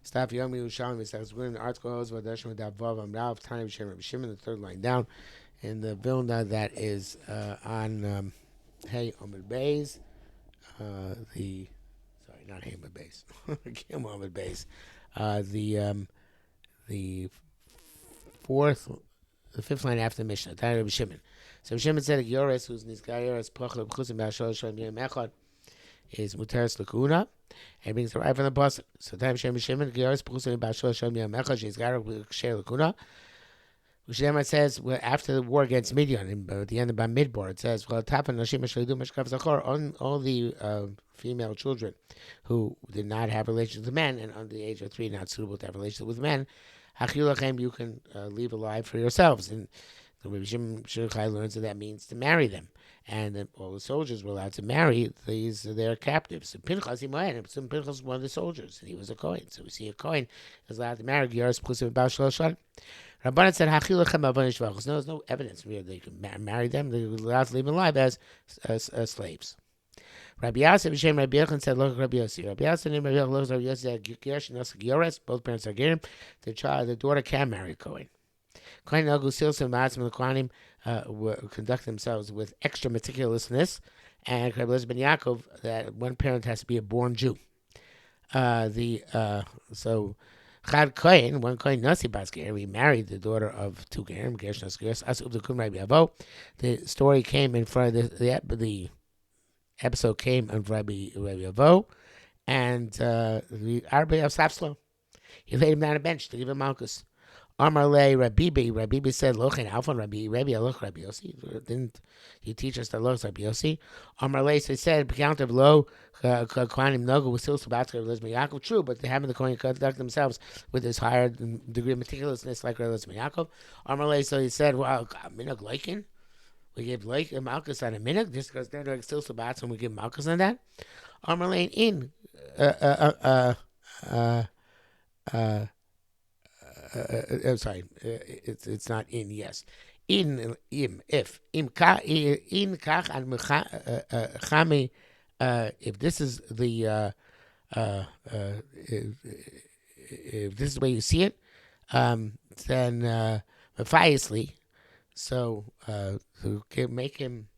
Stop Yomi Yerushalmi says we're in the article goes Vadashim with Vav Amrav Tani Shimon, the third line down in the Vilna that is on Hey Omid Bays. The sorry, not Hey Omid Bays, Kim Omid Bays. The fourth, the fifth line after the Mishnah. Tani Rabbi Shimon. So Shimon said Yoris, who's Nizgayoris Pochel B'chusim B'Ashol Shalom Yom Echad, is Muteris Lakuna, and brings the right from the pasuk. So time Shem Shimon Gyaris B'chusim B'Ashol Shalom Yom Echad, she's got Ksher Lakuna. Ushema says after the war against Midian, at the end of Bamidbar, it says, "Well, Tapan Nashim Shalidu Meshkav Zachor." All the female children who did not have relations with men and under the age of 3 not suitable to have relations with men, Hachilachem, you can leave alive for yourselves. And the Rabbi Shimon Shulchai learns that means to marry them. And then all the soldiers were allowed to marry their captives. And Pinchas, Pinchas was one of the soldiers, and he was a Kohen. So we see a Kohen is allowed to marry Gyaris Pchusim B'Ashol. Rabbanan said, no, there's no evidence here they could marry them. They were allowed to leave them alive as slaves. Rabbi Yosef B'Shem Rabbi Yochanan said, look at Rabbi Yossi. Rabbi Yosef and Rabbi Yochanan looked at Rabbi Yossi said, Gersh and Yosef Gyoris, both parents are Gerim. The daughter can marry a Kohen. Kohen Nagu Silsim and Ma'atzim and the Kohanim conduct themselves with extra meticulousness. And Rabbi Eliezer ben Yaakov, that one parent has to be a born Jew. So Chad Kohen, one Kohen Nasi Bas Ger, we married the daughter of two Gerim, Gersh Nas Geras, Asub the Kun Rabbi Avo. The story came in front of the episode came in Rabbi Avo, and the Arbe of Sapslo. He laid him down a bench to give him Malchus. Amar le Rabibi said, Lochen Alphon Rabbi Aloch Rabbi Yossi. Didn't you teach us that Loch Rabbi Yossi? Amar le, so he said, Count of Lo, Kohanim Nogu, was still Sabat Rabbi Yaakov. True, but they having the Kohen conduct themselves with this higher degree of meticulousness like Rabbi Yaakov. Amar le, so he said, well, Minog Leikin? We give Malchus on a Minog, just because they're like still Sabat, and we give Malchus on that? Amar le, in, I'm sorry, it's not in. Yes, in if in kach and chame. If this is the if this is the way you see it, then obviously, so can make him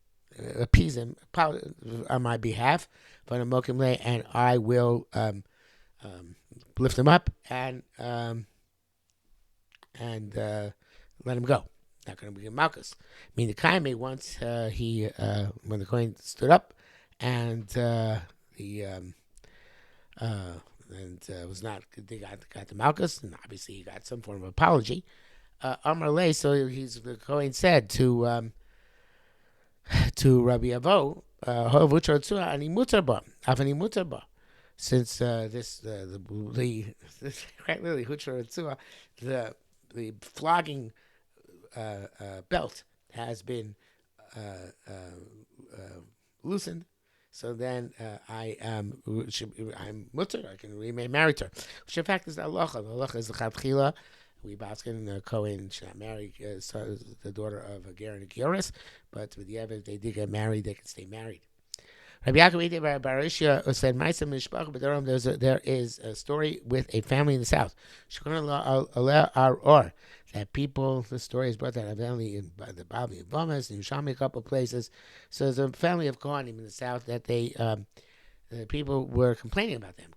appease him on my behalf, and I will lift him up and let him go. Not going to be a Malchus. I mean, the Kaime once when the Kohen stood up and was not, they got the Malchus, and obviously he got some form of apology. Amar Le, so the Kohen said to Rabbi Avo, Ani mutarba. Since this quite literally the flogging belt has been loosened, so then I'm mutter. I can remain married to her, which in fact is the halacha. The halacha is the chatchila. We baskin Cohen should not marry the daughter of a ger and a geras, but with the evidence they did get married, they can stay married. Rabbi Yaakov Barishia said, there is a story with a family in the south. That people, the story is brought down evidently in the Bavli of Vomas, and Yerushalmi, a couple of places. So there's a family of Kohanim in the south that the people were complaining about them.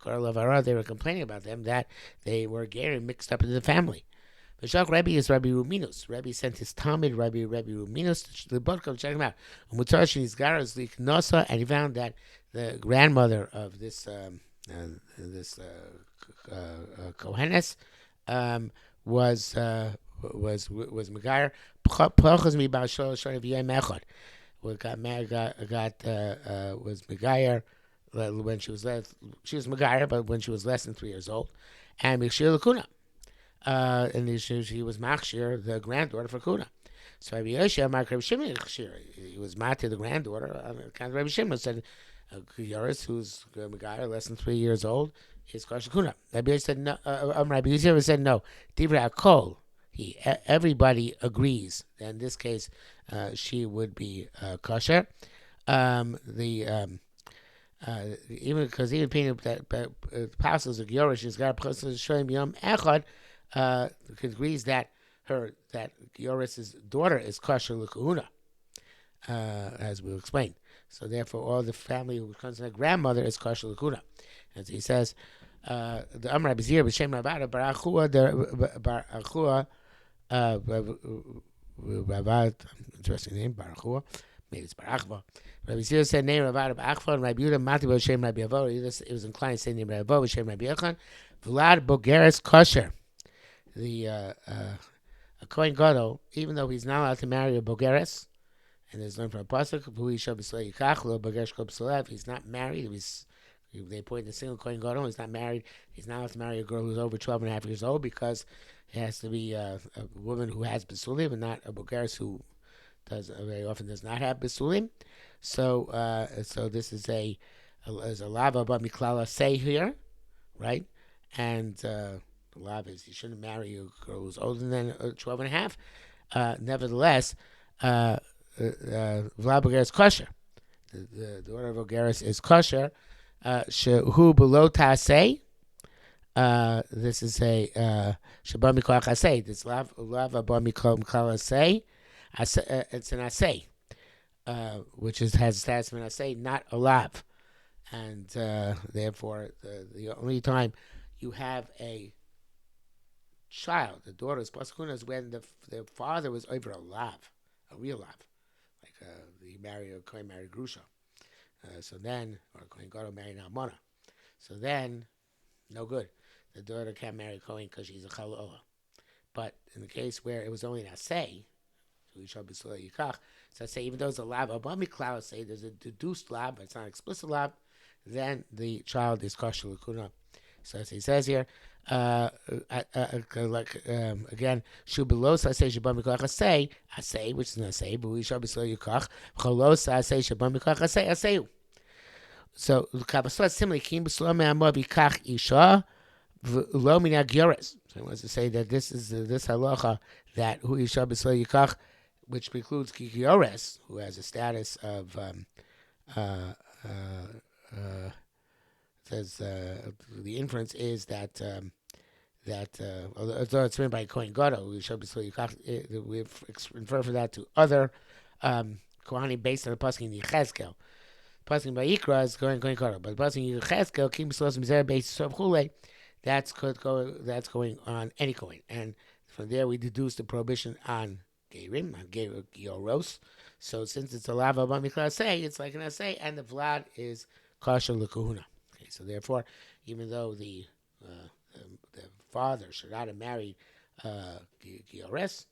They were complaining about them that they were gay and mixed up into the family. V'shach Rebbe is Rabbi Ruminus. Rebbe sent his Talmud, Rabbi Ruminus, to the book of check him out. And he found that the grandmother of this Kohenes was Megayer. Was Megayer when she was Megayer, but when she was less than 3 years old, and Mishir Lakuna. And she was Machshir, the granddaughter for Kuna. So Rabbi Yoshia, Rabbi Shimon, he was Mati, the granddaughter. Kind of Rabbi Shimon said, Yoris, who's Megayer, less than 3 years old, is Kosher Kuna. Rabbi Yoshia said no. Rabbi Yoshia said no. Divrei Akol. Everybody agrees. In this case, she would be kosher. Even because even painting that apostles of Yorish is got apostles showing Yom Echad, agrees that Yorish's daughter is kosher l'kahuna, as we'll explain. So therefore, all the family who comes to their grandmother is kosher l'kahuna. As he says, the Amr Abizir b'shem Rabada Barachua Barachua Rabat, interesting name Barachua. Maybe it's Barachva. Rabbi Zir said name Rabbi Achva and Rabbi Yehuda Mati B'Shem Rabbi Avo. It was inclined to say name Rabbi Avo B'Shem Rabbi Yechon. Vlad Bogeres Kosher. The a Kohen Gadol, even though he's not allowed to marry a Bogeres, and there's learned from a pasuk, Hu Yisha B'Slei Yikach Lo Bogeres Ko B'Slev. He's not married. They point the single Kohen Gadol. He's not married. He's not allowed to marry a girl who's over 12 and a half years old because it has to be a woman who has B'Sulim and not a Bogeres who very often does not have B'Sulim. So this is a lava but miklala say here, right? And the lava is you shouldn't marry a girl who's older than 12 and a half. Nevertheless, Vlad Bogeres is kosher. The daughter of Bogeres is kosher. Shehu below tasei. This is a shabam miklach asay. This lava bar miklala say. It's an asay. Which has status of an asay, not a lav. And therefore, the only time you have a child, the daughter's pasukuna, is when the father was over a lav, a real lav. Like he married a Kohen married Grusha. So then, or a Kohen Gadol married Almana. So then, no good. The daughter can't marry Kohen because she's a chalola. But in the case where it was only an asay, so I say even though it's a lab, above cloud say there's a deduced lab, but it's not an explicit lab, then the child is kosher l'kuna. So as he says here, again, shu belos I say shabam miklach asay, which is an asay, but we shall be slow yukach. Cholos I say shabam miklach asay. So the kabbalah similarly kim b'slo me'amor b'kach isha v'lo minag yores. So he wants to say that this is this halacha that hu isha b'slo yukach, which precludes Kikiores, who has a status of says the inference is that although it's written by Kohen Gadol, we infer for that to other Kohanim based on the pasuk in Yechezkel. Pasuk by Yikra is Kohen Gadol, but the pasuk in Yechezkel Kim B'Slos Mizer based on Chule. That's going on any Kohen, and from there we deduce the prohibition on Gerim, Gioros. So since it's a lava b'mikla say, it's like an assay, and the Vlad is kosher l'kahuna. Okay, so therefore, even though the father should not have married Giores,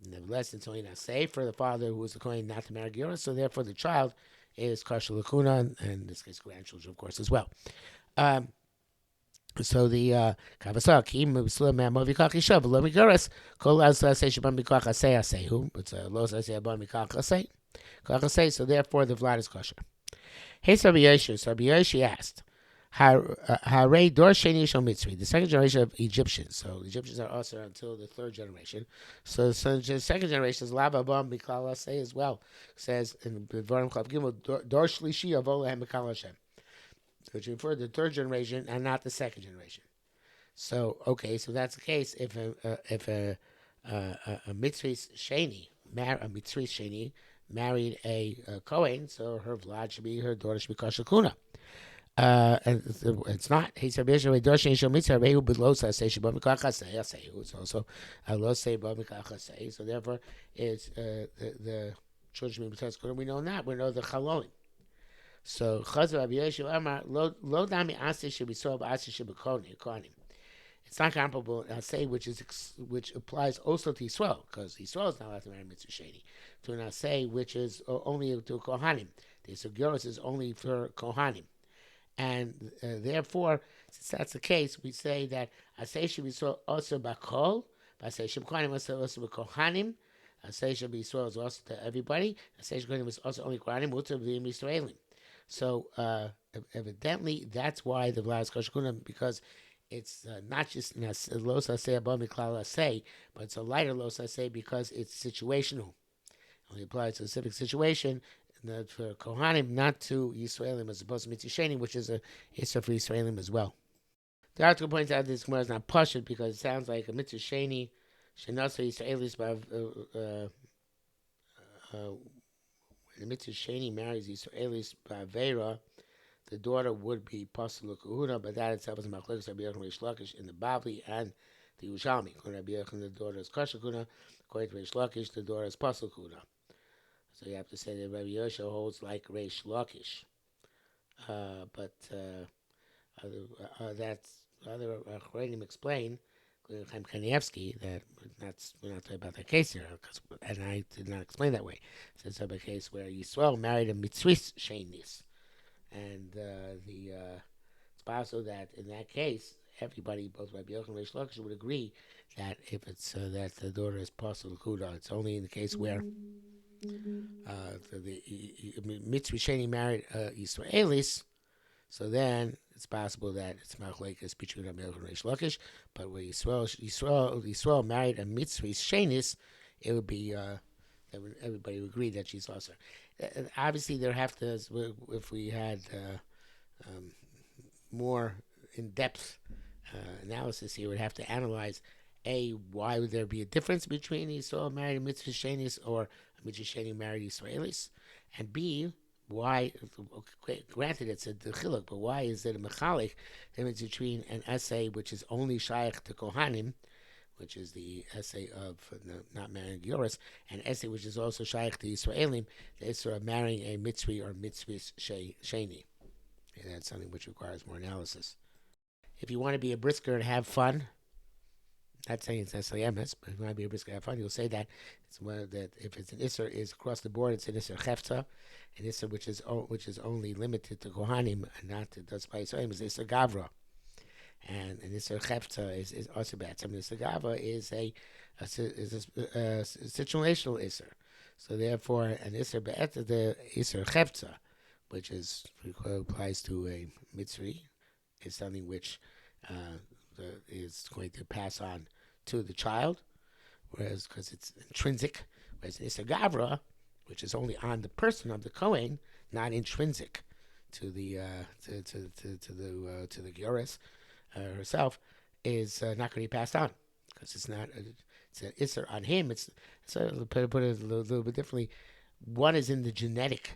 nevertheless, it's only an assay for the father who was the Kohen not to marry Giores. So therefore, the child is kosher l'kahuna, and in this case, grandchildren, of course, as well. So the kavasa kim b'slo me'amor v'kach isha v'lo migoras kol az say shabam b'kach asay asayu. It's a lo say shabam b'kach asay kach asay. So therefore, the Vlad is kosher. Hey, Rabbi Yoshe. So Rabbi Yoshe asked, "Harei dor sheni shel Mitzri, the second generation of Egyptians. So the Egyptians are also until the third generation. So the second generation is lava bam b'kal asay as well. It says in Dvarim Chav Gimel dor shlishi avo lehem b'kal Hashem." Which refer to the third generation and not the second generation. So okay, so that's the case if a Mitzri Sheni married a Kohen, so her Vlad should be, her daughter should be kosher kuna. And it's not. It's also a lo say say. So therefore, it's the children should be kuna. We know that. We know the chalolim. So Chazar Rabbi Yoshe Amar lo dami aseh should be sold aseh should be kohanim. It's not comparable to aseh which applies also to Yisrael, because Yisrael is not allowed to marry mitzvah sheni. To an aseh which is only to kohanim. The Sugyos is only for kohanim, and therefore, since that's the case, we say that aseh should be sold also bakol, aseh should be kohanim also by kohanim. Aseh should be sold also to everybody. Aseh should be also only kohanim. Mutar b'yim Yisraelim. So evidently, that's why the Vlad is kosher kuna, because it's not just los asay above miklal asay, but it's a lighter los asay because it's situational. It only applies to a specific situation, for Kohanim, not to Yisraelim as opposed to Mitzvah Sheni, which is a Isra for Yisraelim as well. The article points out this Gemara is not pashut because it sounds like a Mitzvah Sheni, Shenasa Yisraelis, when the Mitzvah Sheni marries Yisraelis Ba'avera, the daughter would be Pasul Kahuna, but that itself is Machlekes Rabbi Yochanan Reish Lakish in the Bavli and the Yerushalmi. According to Rabbi Yochanan, the daughter is Kosher Kahuna. According to Reish Lakish, the daughter is Pasul Kahuna. So you have to say that Rabbi Yosha holds like Reish Lakish. But that's other Achronim explain, including Chaim Kanievsky, that we're not talking about that case here, and I did not explain that way. So it's a case where Yisrael married a Mitzvahs Shenis. And it's possible that in that case, everybody, both Rabbi Yochanan and Reish Lakish, would agree that if it's that the daughter is Pasul Kuda, it's only in the case where the Mitzvah Sheni married Yisraelis, so then it's possible that it's Machlekes between Rabbi Yochanan and Reish Lakish. But when Yisrael married a Mitzvah Shenis, it would be everybody would agree that she's also. Obviously, there have to, if we had more in-depth analysis here, we'd have to analyze why would there be a difference between Yisrael married a Mitzvah Shenis or a Mitzvah Sheni married Israelis, and B, why? Granted, it's a chiluk, but why is it a mechalik difference between an essay which is only shaykh to Kohanim, which is the essay of not marrying Yoris, an essay which is also shaykh to Yisraelim, the essay of marrying a mitzvah or mitzvahs sheni. And that's something which requires more analysis. If you want to be a brisker and have fun, not saying it's necessarily emes, but if you want to be a brisker and have fun, you'll say that it's one that if it's an isser is across the board, it's an isser chefta, an isser which is only limited to Kohanim and not to Daspai Yisraelim is isser gavra. And an Isser Chefta is also bad. Some Isser Gava is a situational Isser. So therefore, an Isser Be'eta, the Isser Chefta, which applies to a Mitzri, is something which is going to pass on to the child, whereas because it's intrinsic, whereas an Isser Gavra, which is only on the person of the Kohen, not intrinsic to the Gyoris, herself, is not going to be passed on because it's not. It's an isser on him. So put it a little bit differently. One is in the genetic,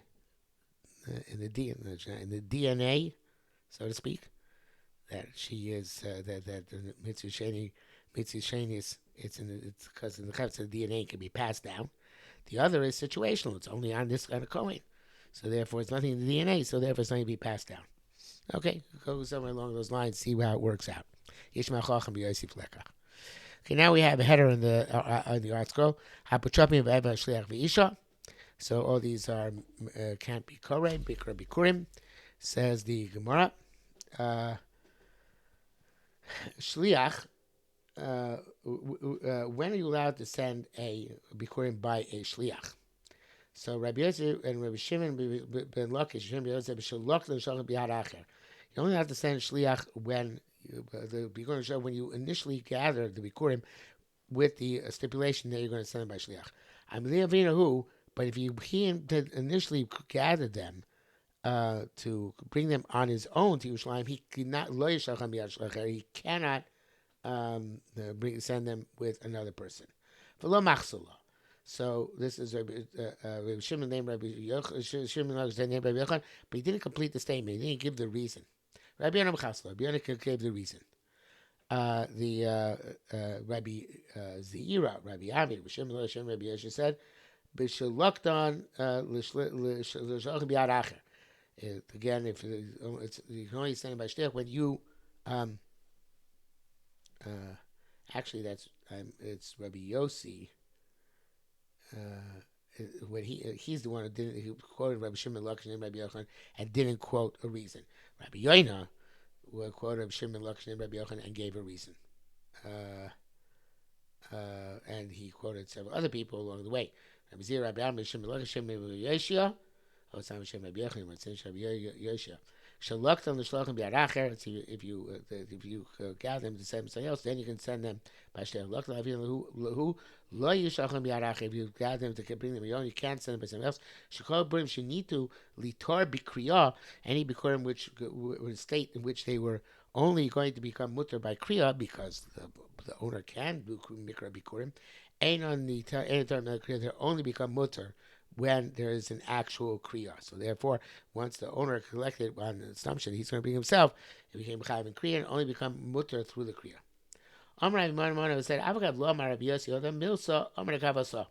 in the DNA, so to speak, that she is that the mitzvah sheni is it's because in the chefetz the DNA can be passed down. The other is situational. It's only on this kind of Kohen, so therefore it's nothing in the DNA. So therefore it's not going to be passed down. Okay, go somewhere along those lines, see how it works out. Okay, now we have a header in the article. So all these are can't be koreh, bikurim, says the Gemara. Shliach, when are you allowed to send a bikurim by a shliach? So Rabbi Yosef and Rabbi Shimon ben Lakish, Rabbi Yosef you only have to send shliach when when you initially gather the bikurim with the stipulation that you're going to send them by shliach. I'm who, but if he initially gathered them to bring them on his own to Yerushalayim, he cannot send them with another person. V'lo machzula. So this is Rabbi Shimon named Rabbi Shimon named Rabbi Yochanan, but he didn't complete the statement. He didn't give the reason. Rabbi Yochanan Chasla. Rabbi Yochanan gave the reason. Rabbi Zeira, Rabbi Ami, Rabbi Shimon, Rabbi Yosha said, "B'shalokdan l'shalach b'yad acher." Again, if you can only send it by shliach when you actually it's Rabbi Yossi. When he's the one who quoted Rabbi Shimon Lakish and Rabbi Yochanan and didn't quote a reason. Rabbi Yoina quoted Rabbi Shimon Lakish and Rabbi Yochanan and gave a reason. And he quoted several other people along the way. Rabbi Zira, Rabbi Shimon Lakish, Rabbi Yoshia, Rabbi Yochanan, Rabbi Yoshia. Shalaktam l'shlachim bi'aracher. If you gather them to send something else, then you can send them by shter. Laktam who lo yishlachim bi'aracher. If you gather them to bring them your own, you can't send them by something else. Shekol b'rim shenitu litar b'kriya. Any bikurim which were state in which they were only going to become mutter by kriya because the owner can do mikra bikurim. Ain't on the any time of kriya, they only become mutter when there is an actual kriya. So therefore, once the owner collected on the assumption he's going to bring himself, it became chayav in kriya and only become mutter through the kriya. Amar Rabbi said, "Avagav lo amar Rabbi Yossi oda milsa amar kavasa."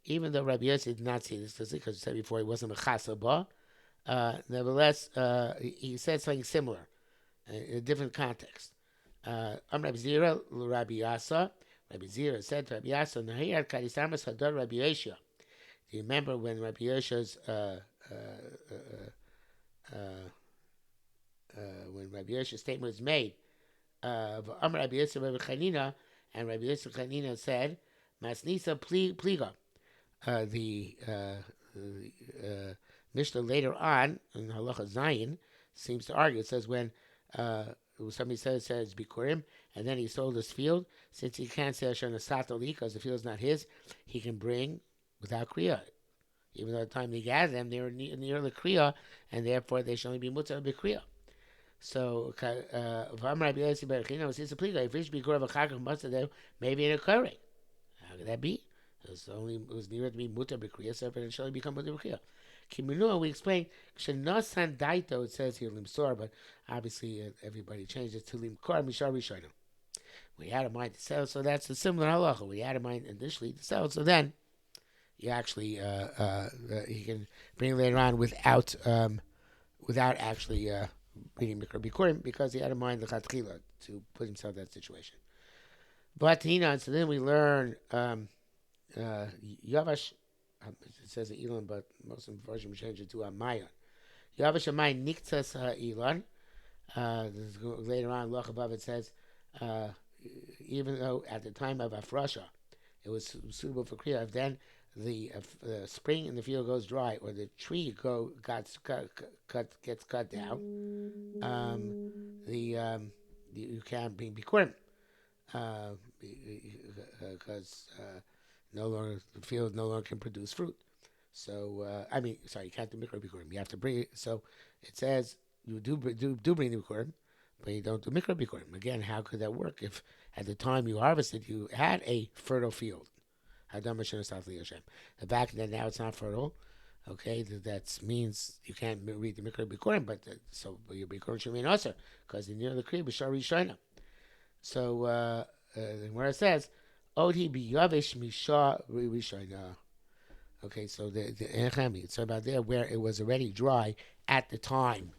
Even though Rabbi Yossi did not see this, because he said before he wasn't mechasa ba, nevertheless he said something similar in a different context. Amar Rabbi Zira Rabbi Yasa. Rabbi Zira said to Rabbi Yasa, "Nahiyar kadisamas hadar Rabbi Yosha." Do you remember when Rabbi Yosha's when Rabbi Yosha's statement was made? Rabbi Yosef Rabbi Chanina, and Rabbi Yosef Chanina said, "Masnisa pliga." The Mishnah later on in Halacha Zayin seems to argue. It says when somebody says Bikurim, and then he sold his field, since he can't say Asher Nasatali because the field is not his, he can bring without kriya. Even though at the time they gathered them, they were near the kriya, and therefore they should only be mutzah b'kriya. So, maybe in a curry. How could that be? It was near to be mutzah b'kriya, so it should only become mutzah b'kriya. Kiminua, we explained, Shenosan Daito, it says here limsor, but obviously everybody changed it to limkor mishar rishonim. We had in mind to sell, so that's a similar halacha. We had in mind initially to sell, so then you actually he can bring later on without actually reading Mikra Bikurim because he had in mind the Chatchila to put himself in that situation. But so then we learn Yavash. It says Elon, but most of the version change it to Amayan. Yavash Amayan Niktas Elon. Later on, Loch above it says, even though at the time of Afrasha it was suitable for Kriya, then the spring in the field goes dry, or the tree gets cut down, you can't bring bikurim because no longer the field no longer can produce fruit. So you can't do mikra bikurim. You have to bring it. So it says you do bring the bikurim, but you don't do mikra bikurim. Again, how could that work if at the time you harvested you had a fertile field? The fact that now it's not fertile, okay, that means you can't read the Mikra Bikurim, but your Bikurim should remain also, because near the Kriya B'Shar Rishayna. So, where it says, Odi B'Yavish Misha Rishayna. Okay, so it's about there where it was already dry at the time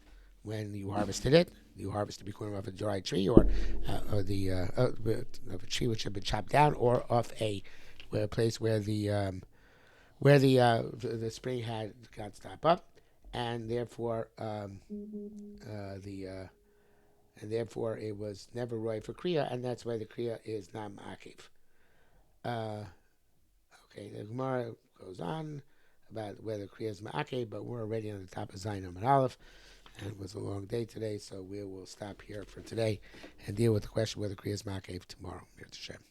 when you harvested it. You harvested Bikurim off a dry tree or of a tree which had been chopped down, or off a place where the spring had got stopped up, and therefore it was never right for kriya, and that's why the kriya is not ma'akev. Okay, the Gemara goes on about whether kriya is ma'akev, but we're already on the top of Zayin Amud Aleph, and it was a long day today, so we will stop here for today and deal with the question whether kriya is ma'akev tomorrow. Mir Hashem.